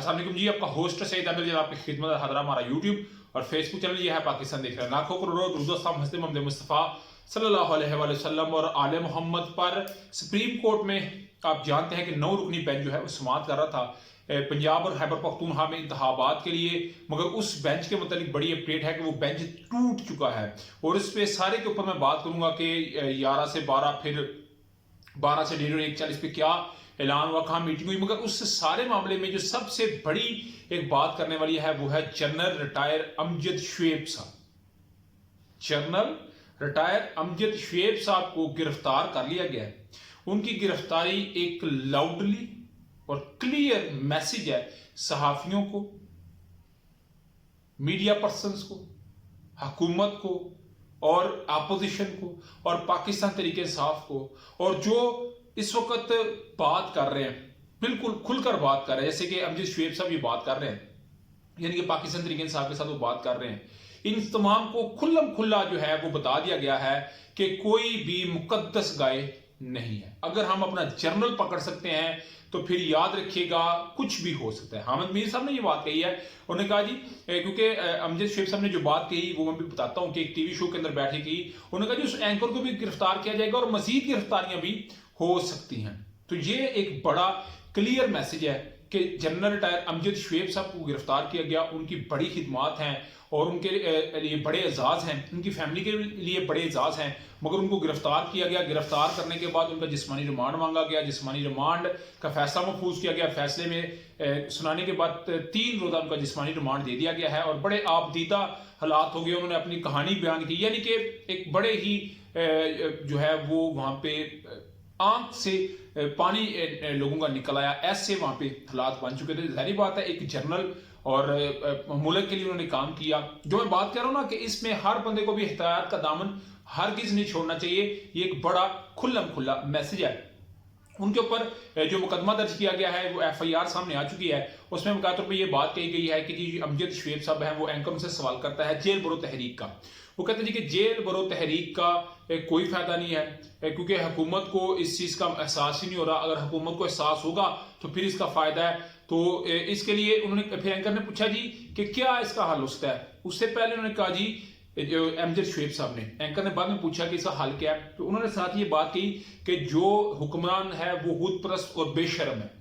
अस्सलाम वालेकुम जी, आपका होस्ट सईद आदिल जनाब आपकी खिदमत हाजिर हमारा यूट्यूब और फेसबुक चैनल ये है पाकिस्तान देख रहे हैं। लाखों करोड़ों दुरुद हज़रत मोहम्मद मुस्तफ़ा सल्लल्लाहु अलैहि वसल्लम और आले मोहम्मद पर। सुप्रीम कोर्ट में आप जानते हैं कि 9 रुकनी बेंच जो है वो समाअत कर रहा था पंजाब और खैबर पख्तूनख्वा में इंतखाबात के लिए, मगर उस बेंच के मतलब बड़ी अपडेट है कि वो बेंच टूट चुका है और इस पे सारे के ऊपर मैं बात करूंगा कि 11 से 12 फिर 12 से 1:40 पे क्या ऐलान हुआ, कहाँ मीटिंग हुई। मगर उस सारे मामले में जो सबसे बड़ी एक बात करने वाली है वो है जनरल रिटायर अमजद शुएब साहब। जनरल रिटायर अमजद शुएब साहब को गिरफ्तार कर लिया गया है। उनकी गिरफ्तारी एक लाउडली और क्लियर मैसेज है सहाफियों को, मीडिया पर्सन्स को, हुकूमत को और अपोजिशन को और पाकिस्तान तरीके इंसाफ को, और जो इस वक्त बात कर रहे हैं बिल्कुल खुलकर बात कर रहे हैं, जैसे कि अमजद शुएब साहब ये बात कर रहे हैं, यानी कि पाकिस्तान तरीके इंसाफ के साथ वो बात कर रहे हैं। इन तमाम को खुल्लम खुल्ला जो है वो बता दिया गया है कि कोई भी मुकद्दस गाय नहीं है। अगर हम अपना जर्नल पकड़ सकते हैं तो फिर याद रखिएगा कुछ भी हो सकता है। हामिद मीर साहब ने ये बात कही है, उन्होंने कहा जी, क्योंकि अमजद शुएब साहब ने जो बात कही वो मैं भी बताता हूं कि एक टीवी शो के अंदर बैठे की, उन्होंने कहा जी उस एंकर को भी गिरफ्तार किया जाएगा और मजीद गिरफ्तारियां भी हो सकती हैं। तो ये एक बड़ा क्लियर मैसेज है कि जनरल रिटायर अमजद शुएब साहब को गिरफ्तार किया गया। उनकी बड़ी खिदमात हैं और उनके लिए बड़े एजाज हैं, उनकी फैमिली के लिए बड़े एजाज हैं, मगर उनको गिरफ्तार किया गया। गिरफ्तार करने के बाद उनका जिस्मानी रिमांड मांगा गया, जिस्मानी रिमांड का फैसला महफूज किया गया। फैसले में सुनाने के बाद 3 रोजा उनका जिस्मानी रिमांड दे दिया गया है और बड़े आपदीदा हालात हो गए। उन्होंने अपनी कहानी बयान की, यानी कि एक बड़े ही जो है वो वहां पे आंख से पानी लोगों का निकल आया, ऐसे वहां पे हालात बन चुके थे। जाहिर बात है एक जनरल और मुल्क के लिए उन्होंने काम किया। जो मैं बात कर रहा हूं ना कि इसमें हर बंदे को भी एहतियात का दामन हरगिज नहीं छोड़ना चाहिए, ये एक बड़ा खुल्लम खुल्ला मैसेज है। उनके ऊपर जो मुकदमा दर्ज किया गया है वो FIR सामने आ चुकी है। उसमें मुकातों पर यह बात कही गई है कि जी अमजद शुएब साहब है वो एंकर से सवाल करता है जेल बरो तहरीक का। वो कहते हैं जी कि जेल बरो तहरीक का कोई फायदा नहीं है, क्योंकि हुकूमत को इस चीज का एहसास ही नहीं हो रहा। अगर हुकूमत को एहसास होगा तो फिर इसका फायदा है। तो इसके लिए उन्होंने फिर एंकर ने पूछा जी कि क्या इसका हल हो सकता है। उससे पहले उन्होंने कहा जी, जो अमजद शुएब साहब ने, एंकर ने बाद में पूछा कि इसका हल क्या है, तो उन्होंने साथ ये बात कही कि जो हुक्मरान है वो खुद परस्त और बेशर्म है,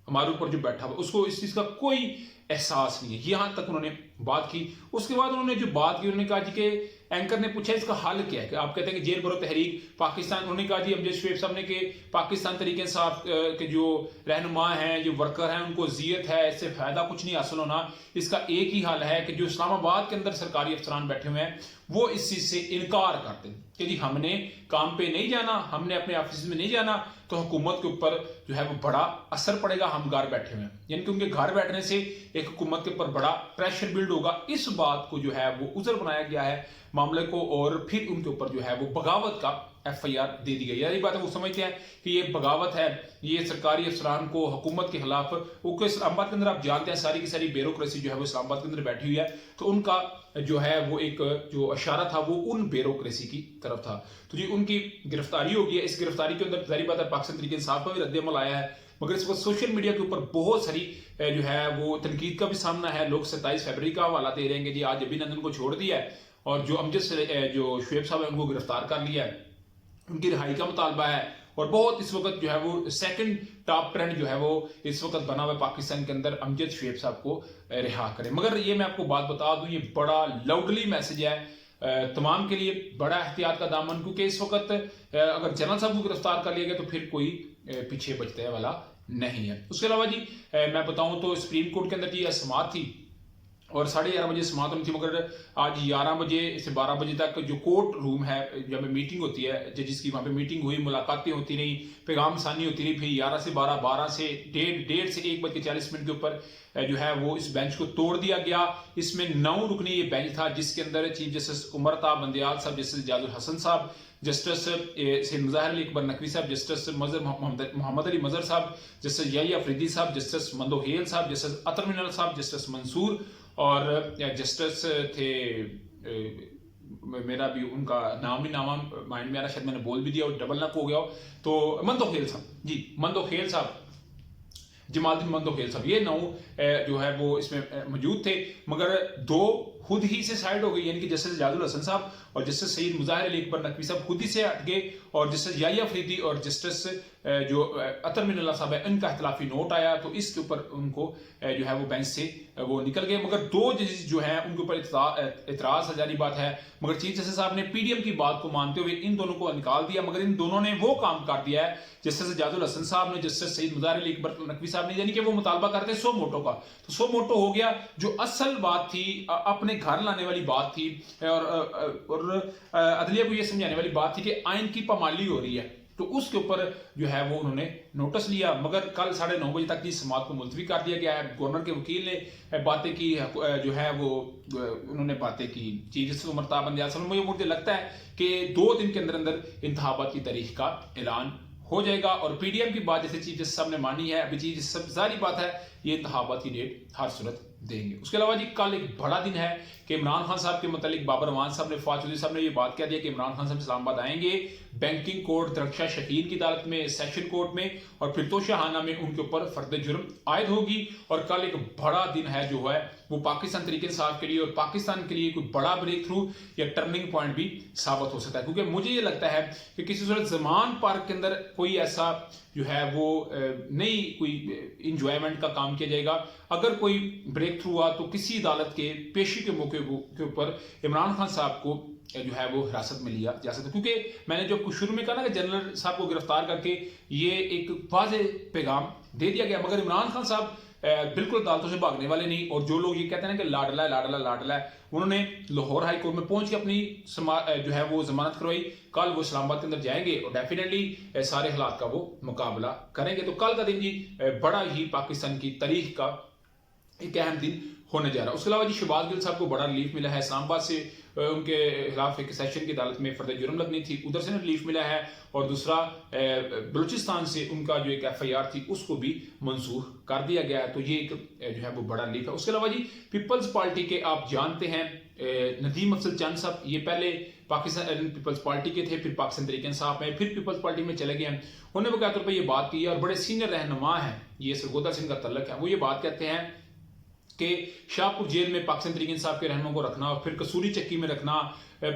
हमारे ऊपर जो बैठा हुआ उसको इस चीज का कोई एहसास नहीं है। यहां तक उन्होंने बात की। उसके बाद उन्होंने जो बात की, उन्होंने कहा जी कि एंकर ने पूछा इसका हल क्या है, कि आप कहते हैं कि जेल बरो तहरीक पाकिस्तान। उन्होंने कहा जी अमजद शुएब साहब ने कि पाकिस्तान तरीके इंसाफ के जो रहनुमा हैं, जो वर्कर हैं, उनको अजियत है, इससे फायदा कुछ नहीं हासिल होना। इसका एक ही हल है कि जो इस्लामाबाद के अंदर सरकारी अफसरान बैठे हुए हैं वो इस चीज से इनकार करते हैं कि जी हमने काम पे नहीं जाना, हमने अपने ऑफिस में नहीं जाना, तो हुकूमत के ऊपर जो है वो बड़ा असर पड़ेगा, हम घर बैठे हुए हैं। यानी कि उनके घर बैठने से एक हुकूमत के ऊपर बड़ा प्रेशर बिल्ड होगा। इस बात को जो है वो उजर बनाया गया है मामले को, और फिर उनके ऊपर जो है वो बगावत का FIR दे दी गई। यही बात है, वो समझते हैं कि ये बगावत है, ये सरकारी अफसरान को हुकूमत के खिलाफ। वो इस्लामाबाद के अंदर आप जानते हैं सारी की सारी ब्यूरोक्रेसी जो है वो इस्लामाबाद के अंदर बैठी हुई है, तो उनका जो है वो एक जो इशारा था वो उन ब्यूरोक्रेसी की तरफ था। तो जी उनकी गिरफ्तारी हो गई है। इस गिरफ्तारी के अंदर जाहिर बात है पाकिस्तान तरीके इंसाफ का भी रद्द-ए-अमल आया है, मगर इस वक्त सोशल मीडिया के ऊपर बहुत सारी जो है वो तनकीद का भी सामना है। लोग 27 फरवरी का हवाला दे रहे हैं कि जी आज अभिनंदन को छोड़ दिया है और जो अमजद जो शुएब साहब है उनको गिरफ्तार कर लिया है, उनकी रिहाई का मुतालबा है। और बहुत इस वक्त जो है वो सेकंड टॉप ट्रेंड जो है वो इस वक्त बना हुआ है पाकिस्तान के अंदर, अमजद शुएब साहब को रिहा करें। मगर ये मैं आपको बात बता दूं, ये बड़ा लाउडली मैसेज है तमाम के लिए, बड़ा एहतियात का दामन, क्योंकि इस वक्त अगर जनरल साहब को गिरफ्तार कर लिया गया तो फिर कोई पीछे बचने वाला नहीं है। उसके अलावा जी मैं बताऊं तो सुप्रीम कोर्ट के अंदर जी समाअत थी और 11:30 बजे समाअत होनी थी, मगर आज 11 बजे से 12 बजे तक जो कोर्ट रूम है जब मीटिंग होती है जजिस की, वहां पे मीटिंग हुई, मुलाकातें होती रही, पैगाम सानी होती रही। फिर 11 से 12, 12 से 1:30 से 1:40 के ऊपर जो है वो इस बेंच को तोड़ दिया गया। इसमें 9 रुकनी ये बेंच था, जिसके अंदर चीफ जस्टिस उमर ता बंदयाल साहब, जस्टिस जाजुल हसन साहब, जस्टिस सैयद मुज़ाहिर अली अकबर नकवी साहब, जस्टिस मोहम्मद अली मजहर साहब, जस्टिस यही अफरीदी साहब, जस्टिस मंदोहेल साहब, जस्टिस अतर मिनल साहब, जस्टिस मंसूर और जस्टिस थे, मेरा भी उनका नाम ही नाम माइंड में आ रहा, शायद मैंने बोल भी दिया और डबल नक हो गया हो, तो मंदोहेल साहब जी, मंदोहेल साहब जमालुद्दीन मंदोखेल साहब, ये 9 जो है वो इसमें मौजूद थे, मगर 2 खुद ही से साइड हो गई, यानी कि जस्टिस जाजुल हसन साहब और जस्टिस सईद मुजाहिर अली अकबर नकवी साहब खुद ही से हट गए, और जस्टिस याहिया अफरीदी और जस्टिस जो अतर मिनल्ला साहब है, इनका इख्तिलाफी नोट आया, तो इसके ऊपर उनको जो है वो बेंच से वो निकल गए। मगर 2 जजेस जो है उनके ऊपर इतराज जारी बात है, मगर चीफ जस्टिस साहब ने पीडीएम की बात को मानते हुए इन दोनों को निकाल दिया, मगर इन दोनों ने वो काम कर दिया है जस्टिस जाजुल हसन साहब ने, जस्टिस सईद मुजाहिर अली अकबर नकवी साहब ने, यानी कि वो मुतालबा करते हैं 100 मोटो का, तो 100 मोटो हो गया। जो असल बात थी, अपने घर लाने वाली बात थी, और अदलिया को ये समझाने वाली बात थी कि आइन की पामाली हो रही है, तो उसके ऊपर जो है वो उन्होंने नोटिस लिया। मगर कल 9:30 बजे तक की समाअत को मुलतवी कर दिया गया है। गवर्नर के वकील ने बातें की, जो है वो उन्होंने बातें की चीफ जस्टिस उमर ताब बंदियाल साहब। मुझे लगता है कि 2 दिन के अंदर अंदर इंतखाबात की तारीख का ऐलान हो जाएगा, और पीडीएम की बात जैसे चीफ जस्टिस साहब ने मानी है, अभी चीफ जस्टिस साहब जारी बात है ये इंतखाबात की डेट हर सूरत देंगे। उसके अलावा जी कल एक बड़ा दिन है कि इमरान खान साहब के मतलब बाबर अमान साहब ने, फवाद चौधरी साहब ने ये बात कह दिया कि इमरान खान साहब इस्लामाबाद आएंगे, बैंकिंग कोर्ट दरख्शा शहीन की अदालत में, सेशन कोर्ट में और फिर तोशाहाना में उनके ऊपर फर्द जुर्म आयद होगी। और कल एक बड़ा दिन है जो है वो पाकिस्तान तरीके इंसाफ के लिए और पाकिस्तान के लिए कोई बड़ा ब्रेक थ्रू या टर्निंग पॉइंट भी साबित हो सकता है, क्योंकि मुझे ये लगता है कि किसी सूरत ज़मान पार्क के अंदर कोई ऐसा जो है वो नई कोई इंजॉयमेंट का काम किया जाएगा। अगर कोई ब्रेक थ्रू हुआ तो किसी अदालत के पेशी के मौके के ऊपर इमरान खान साहब को जो है वो हिरासत में लिया जा सकता है, क्योंकि मैंने जो कुछ शुरू में कहा ना कि जनरल साहब को गिरफ्तार करके ये एक वाज़ेह पैगाम दे दिया गया, मगर इमरान खान साहब बिल्कुल अदालतों से भागने वाले नहीं। और जो लोग ये कहते हैं ना कि लाडला है लाडला लाडला है, उन्होंने लाहौर हाई कोर्ट में पहुंच के अपनी जो है वो जमानत करवाई। कल वो इस्लामाबाद के अंदर जाएंगे और डेफिनेटली सारे हालात का वो मुकाबला करेंगे। तो कल का दिन जी बड़ा ही पाकिस्तान की तारीख का एक अहम दिन होने जा रहा है। उसके अलावा जी शहबाज गिल साहब को बड़ा रिलीफ मिला है, इस्लामाबाद से उनके खिलाफ एक सेशन की अदालत में फर्द जुर्म लगनी थी, उधर से रिलीफ मिला है। और दूसरा बलूचिस्तान से उनका जो एक FIR थी उसको भी मंसूख कर दिया गया है, तो ये एक जो है वो बड़ा रिलीफ है। उसके अलावा जी पीपल्स पार्टी के आप जानते हैं नदीम अफजल चंद साहब, ये पहले पाकिस्तान पीपल्स पार्टी के थे, फिर पाकिस्तान तरीके इंसाफ में, फिर पीपल्स पार्टी में चले गए हैं। उन्होंने बकाया तौर पर ये बात की है, और बड़े सीनियर रहनुमा हैं, ये सरगोदा से इनका तल्लक है। वो ये बात कहते हैं कि शाहपुर जेल में पाकिस्तान तरीके इंसाफ के रहनुमा को रखना और फिर कसूरी चक्की में रखना,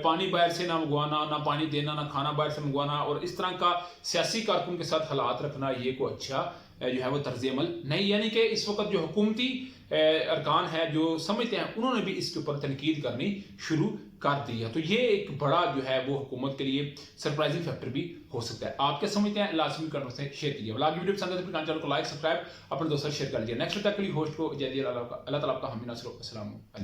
पानी बाहर से ना मंगवाना, ना पानी देना, ना खाना बाहर से मंगवाना, और इस तरह का सियासी कारकुन के साथ हालात रखना, ये को अच्छा जो है वो तर्ज अमल नहीं। यानी कि इस वक्त जो हुकूमती अरकान है जो समझते हैं, उन्होंने भी इसके ऊपर तनकीद करनी शुरू कर दी है। तो ये एक बड़ा जो है वो हुकूमत के लिए सरप्राइजिंग फैक्टर भी हो सकता है। आप क्या समझते हैं? लाजमी करने से शेयर कीजिए। वाला वीडियो पसंद है तो चैनल को लाइक सब्सक्राइब अपने दोस्तों शेयर कर लीजिए। नेक्स्ट तक के लिए होस्ट को जय अल्लाह ताला आपका हामी नासिर। अस्सलाम वालेकुम।